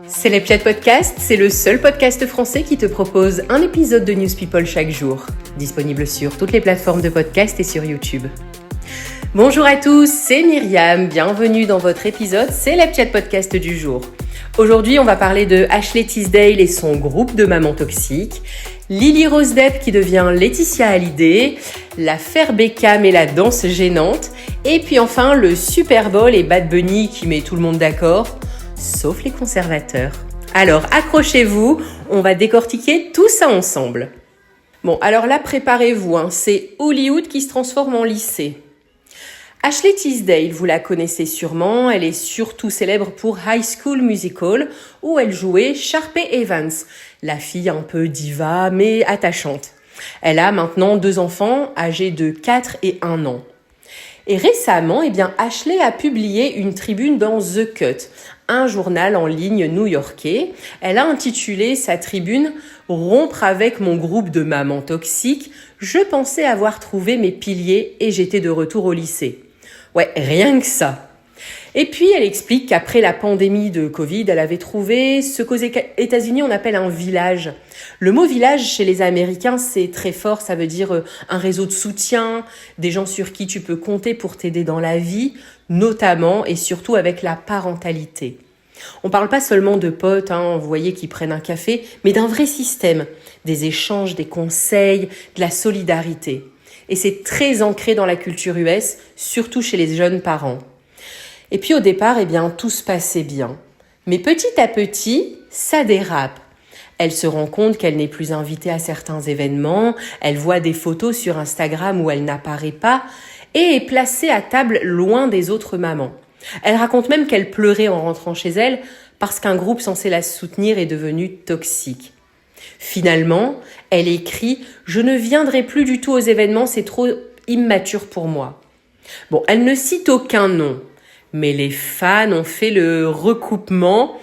C'est l'Epchat Podcast, c'est le seul podcast français qui te propose un épisode de News People chaque jour. Disponible sur toutes les plateformes de podcast et sur YouTube. Bonjour à tous, c'est Myriam, bienvenue dans votre épisode, c'est l'Epchat Podcast du jour. Aujourd'hui, on va parler de Ashley Tisdale et son groupe de mamans toxiques, Lily Rose Depp qui devient Laetitia Hallyday, l'affaire Beckham et la danse gênante, et puis enfin le Super Bowl et Bad Bunny qui met tout le monde d'accord, sauf les conservateurs. Alors accrochez-vous, on va décortiquer tout ça ensemble. Bon, alors là, préparez-vous, c'est Hollywood qui se transforme en lycée. Ashley Tisdale, vous la connaissez sûrement, elle est surtout célèbre pour High School Musical, où elle jouait Sharpay Evans, la fille un peu diva mais attachante. Elle a maintenant 2 enfants, âgés de 4 et 1 an. Et récemment, Ashley a publié une tribune dans The Cut, un journal en ligne new-yorkais. Elle a intitulé sa tribune « Rompre avec mon groupe de mamans toxiques, je pensais avoir trouvé mes piliers et j'étais de retour au lycée ». Ouais, rien que ça. Et puis, elle explique qu'après la pandémie de Covid, elle avait trouvé ce qu'aux États-Unis, on appelle un village. Le mot village, chez les Américains, c'est très fort. Ça veut dire un réseau de soutien, des gens sur qui tu peux compter pour t'aider dans la vie, notamment et surtout avec la parentalité. On parle pas seulement de potes, vous voyez, qui prennent un café, mais d'un vrai système, des échanges, des conseils, de la solidarité. Et c'est très ancré dans la culture US, surtout chez les jeunes parents. Et puis au départ, tout se passait bien. Mais petit à petit, ça dérape. Elle se rend compte qu'elle n'est plus invitée à certains événements, elle voit des photos sur Instagram où elle n'apparaît pas et est placée à table loin des autres mamans. Elle raconte même qu'elle pleurait en rentrant chez elle parce qu'un groupe censé la soutenir est devenu toxique. Finalement, elle écrit « Je ne viendrai plus du tout aux événements, c'est trop immature pour moi ». Bon, elle ne cite aucun nom, mais les fans ont fait le recoupement.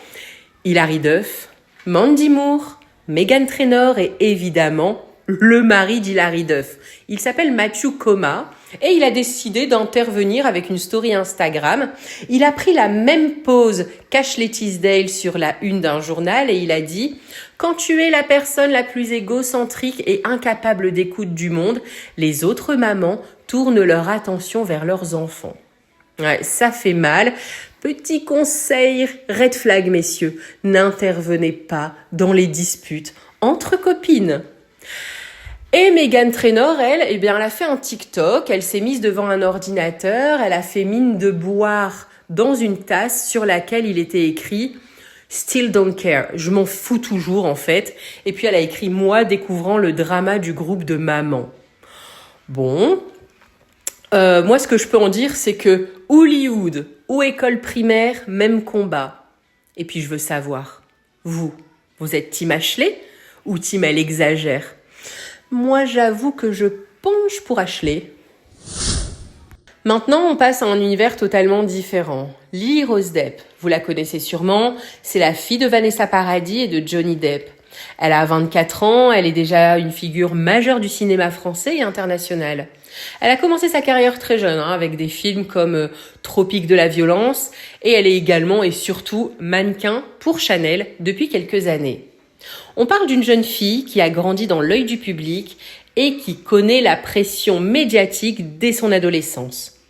Hilary Duff, Mandy Moore, Meghan Trainor et évidemment le mari d'Hilary Duff. Il s'appelle Matthew Koma et il a décidé d'intervenir avec une story Instagram. Il a pris la même pose qu'Ashley Tisdale sur la une d'un journal et il a dit « Quand tu es la personne la plus égocentrique et incapable d'écoute du monde, les autres mamans tournent leur attention vers leurs enfants. » Ouais, ça fait mal. Petit conseil, red flag messieurs, n'intervenez pas dans les disputes entre copines. Et Meghan Trainor, elle a fait un TikTok, elle s'est mise devant un ordinateur, elle a fait mine de boire dans une tasse sur laquelle il était écrit « Still don't care », je m'en fous toujours en fait. Et puis elle a écrit « Moi découvrant le drama du groupe de mamans ». Bon, moi ce que je peux en dire c'est que Hollywood ou école primaire, même combat. Et puis je veux savoir, vous êtes team Ashley ou team elle exagère ? Moi, j'avoue que je penche pour Ashley. Maintenant, on passe à un univers totalement différent. Lily Rose Depp, vous la connaissez sûrement, c'est la fille de Vanessa Paradis et de Johnny Depp. Elle a 24 ans, elle est déjà une figure majeure du cinéma français et international. Elle a commencé sa carrière très jeune, avec des films comme Tropique de la violence, et elle est également et surtout mannequin pour Chanel depuis quelques années. On parle d'une jeune fille qui a grandi dans l'œil du public et qui connaît la pression médiatique dès son adolescence.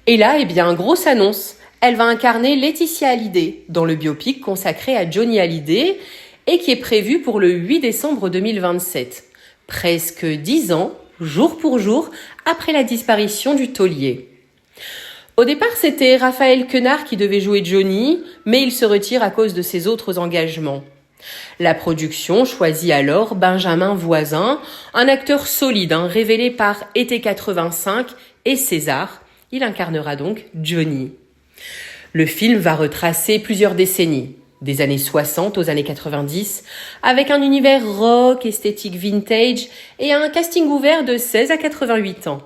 Et là, grosse annonce. Elle va incarner Laetitia Hallyday dans le biopic consacré à Johnny Hallyday et qui est prévu pour le 8 décembre 2027. Presque 10 ans, jour pour jour, après la disparition du taulier. Au départ, c'était Raphaël Quenard qui devait jouer Johnny, mais il se retire à cause de ses autres engagements. La production choisit alors Benjamin Voisin, un acteur solide, révélé par Été 85 et César. Il incarnera donc Johnny. Le film va retracer plusieurs décennies, des années 60 aux années 90, avec un univers rock, esthétique vintage et un casting ouvert de 16 à 88 ans.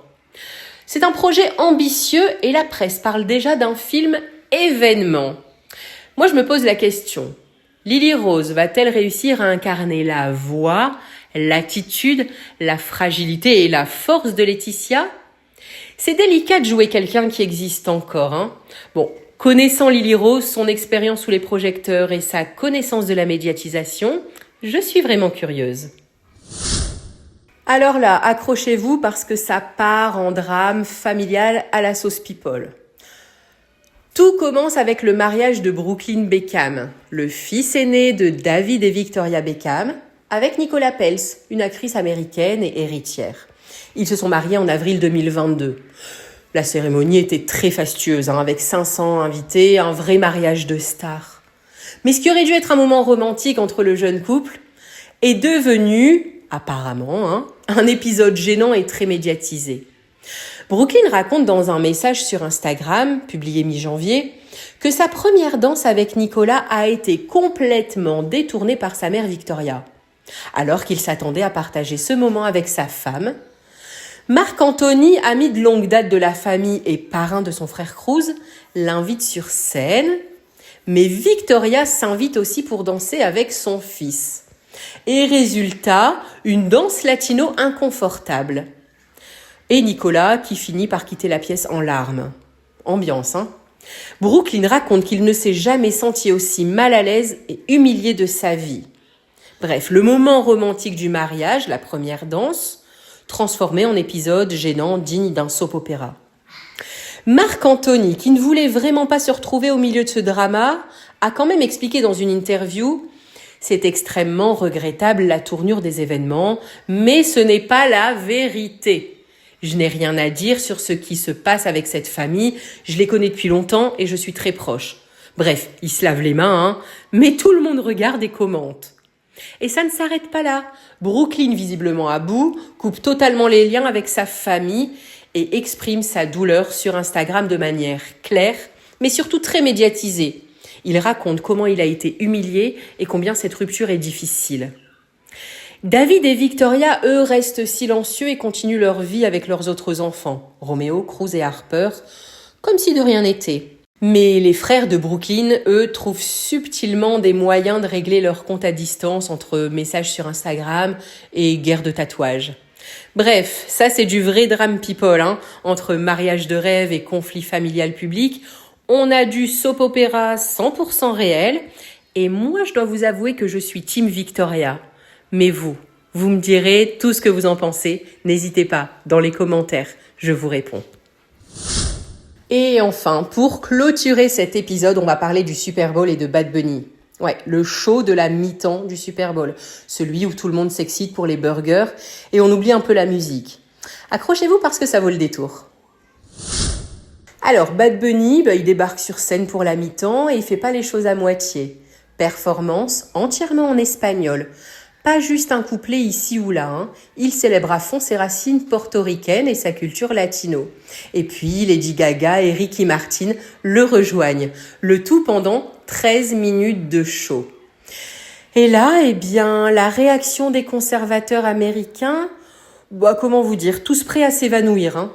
C'est un projet ambitieux et la presse parle déjà d'un film événement. Moi, je me pose la question. Lily Rose va-t-elle réussir à incarner la voix, l'attitude, la fragilité et la force de Laetitia ? C'est délicat de jouer quelqu'un qui existe encore. Bon, Connaissant Lily Rose, son expérience sous les projecteurs et sa connaissance de la médiatisation, je suis vraiment curieuse. Alors là, accrochez-vous parce que ça part en drame familial à la sauce people. Tout commence avec le mariage de Brooklyn Beckham, le fils aîné de David et Victoria Beckham, avec Nicola Peltz, une actrice américaine et héritière. Ils se sont mariés en avril 2022. La cérémonie était très fastueuse, avec 500 invités, un vrai mariage de stars. Mais ce qui aurait dû être un moment romantique entre le jeune couple est devenu, apparemment, un épisode gênant et très médiatisé. Brooklyn raconte dans un message sur Instagram, publié mi-janvier, que sa première danse avec Nicolas a été complètement détournée par sa mère Victoria. Alors qu'il s'attendait à partager ce moment avec sa femme, Marc Anthony, ami de longue date de la famille et parrain de son frère Cruz, l'invite sur scène, mais Victoria s'invite aussi pour danser avec son fils. Et résultat, une danse latino inconfortable. Et Nicolas qui finit par quitter la pièce en larmes. Ambiance, Brooklyn raconte qu'il ne s'est jamais senti aussi mal à l'aise et humilié de sa vie. Bref, le moment romantique du mariage, la première danse, transformé en épisode gênant digne d'un soap-opéra. Marc Anthony, qui ne voulait vraiment pas se retrouver au milieu de ce drama, a quand même expliqué dans une interview « C'est extrêmement regrettable la tournure des événements, mais ce n'est pas la vérité. Je n'ai rien à dire sur ce qui se passe avec cette famille, je les connais depuis longtemps et je suis très proche. » Bref, il se lave les mains, mais tout le monde regarde et commente. Et ça ne s'arrête pas là. Brooklyn, visiblement à bout, coupe totalement les liens avec sa famille et exprime sa douleur sur Instagram de manière claire, mais surtout très médiatisée. Il raconte comment il a été humilié et combien cette rupture est difficile. David et Victoria, eux, restent silencieux et continuent leur vie avec leurs autres enfants, Roméo, Cruz et Harper, comme si de rien n'était. Mais les frères de Brooklyn, eux, trouvent subtilement des moyens de régler leur compte à distance entre messages sur Instagram et guerre de tatouages. Bref, ça c'est du vrai drame people, entre mariage de rêve et conflit familial public. On a du soap-opéra 100% réel. Et moi, je dois vous avouer que je suis team Victoria. Mais vous me direz tout ce que vous en pensez. N'hésitez pas, dans les commentaires, je vous réponds. Et enfin, pour clôturer cet épisode, on va parler du Super Bowl et de Bad Bunny. Ouais, le show de la mi-temps du Super Bowl. Celui où tout le monde s'excite pour les burgers et on oublie un peu la musique. Accrochez-vous parce que ça vaut le détour. Alors, Bad Bunny, il débarque sur scène pour la mi-temps et il fait pas les choses à moitié. Performance entièrement en espagnol. Pas juste un couplet ici ou là. Il célèbre à fond ses racines portoricaines et sa culture latino. Et puis, Lady Gaga et Ricky Martin le rejoignent. Le tout pendant 13 minutes de show. Et là, la réaction des conservateurs américains, comment vous dire, tous prêts à s'évanouir.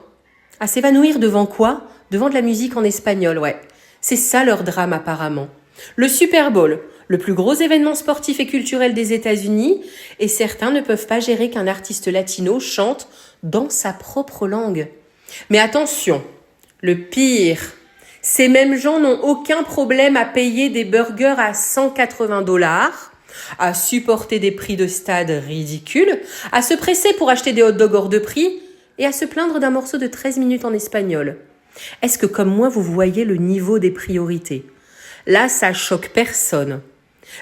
À s'évanouir devant quoi ? Devant de la musique en espagnol, ouais. C'est ça leur drame apparemment. Le Super Bowl, le plus gros événement sportif et culturel des États-Unis, et certains ne peuvent pas gérer qu'un artiste latino chante dans sa propre langue. Mais attention, le pire, ces mêmes gens n'ont aucun problème à payer des burgers à $180, à supporter des prix de stade ridicules, à se presser pour acheter des hot-dogs hors de prix et à se plaindre d'un morceau de 13 minutes en espagnol. Est-ce que comme moi, vous voyez le niveau des priorités ? Là, ça choque personne.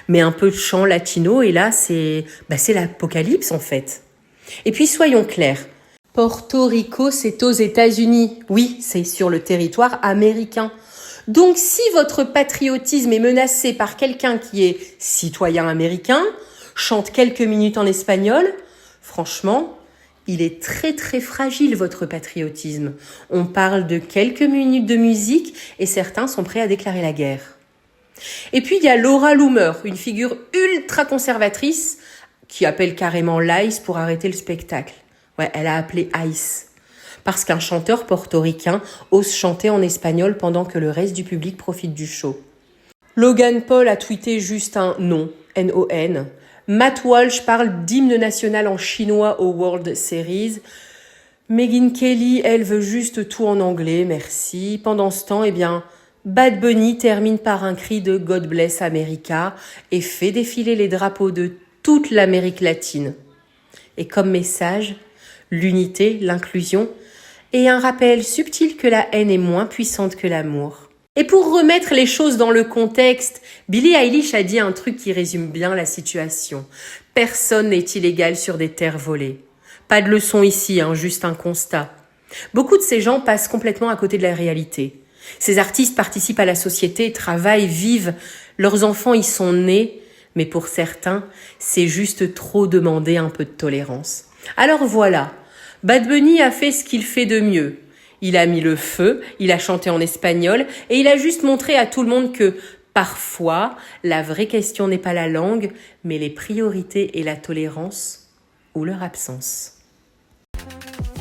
Mais un peu de chant latino, et là, c'est l'apocalypse en fait. Et puis, soyons clairs. Porto Rico, c'est aux États-Unis. Oui, c'est sur le territoire américain. Donc, si votre patriotisme est menacé par quelqu'un qui est citoyen américain, chante quelques minutes en espagnol, franchement, il est très très fragile votre patriotisme. On parle de quelques minutes de musique et certains sont prêts à déclarer la guerre. Et puis, il y a Laura Loomer, une figure ultra conservatrice qui appelle carrément l'ICE pour arrêter le spectacle. Ouais, elle a appelé ICE. Parce qu'un chanteur portoricain ose chanter en espagnol pendant que le reste du public profite du show. Logan Paul a tweeté juste un non, N-O-N. Matt Walsh parle d'hymne national en chinois au World Series. Megyn Kelly, elle veut juste tout en anglais, merci. Pendant ce temps, Bad Bunny termine par un cri de God bless America et fait défiler les drapeaux de toute l'Amérique latine. Et comme message, l'unité, l'inclusion et un rappel subtil que la haine est moins puissante que l'amour. Et pour remettre les choses dans le contexte, Billie Eilish a dit un truc qui résume bien la situation. Personne n'est illégal sur des terres volées. Pas de leçon ici, juste un constat. Beaucoup de ces gens passent complètement à côté de la réalité. Ces artistes participent à la société, travaillent, vivent. Leurs enfants y sont nés, mais pour certains, c'est juste trop demander un peu de tolérance. Alors voilà, Bad Bunny a fait ce qu'il fait de mieux. Il a mis le feu, il a chanté en espagnol et il a juste montré à tout le monde que parfois, la vraie question n'est pas la langue, mais les priorités et la tolérance ou leur absence.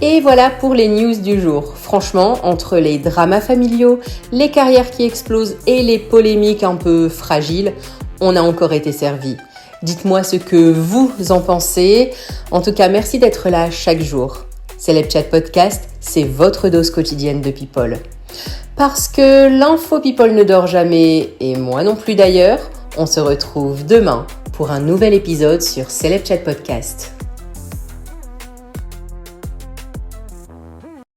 Et voilà pour les news du jour. Franchement, entre les dramas familiaux, les carrières qui explosent et les polémiques un peu fragiles, on a encore été servi. Dites-moi ce que vous en pensez. En tout cas, merci d'être là chaque jour. Celeb Chat Podcast, c'est votre dose quotidienne de People. Parce que l'info People ne dort jamais, et moi non plus d'ailleurs, on se retrouve demain pour un nouvel épisode sur Celeb Chat Podcast.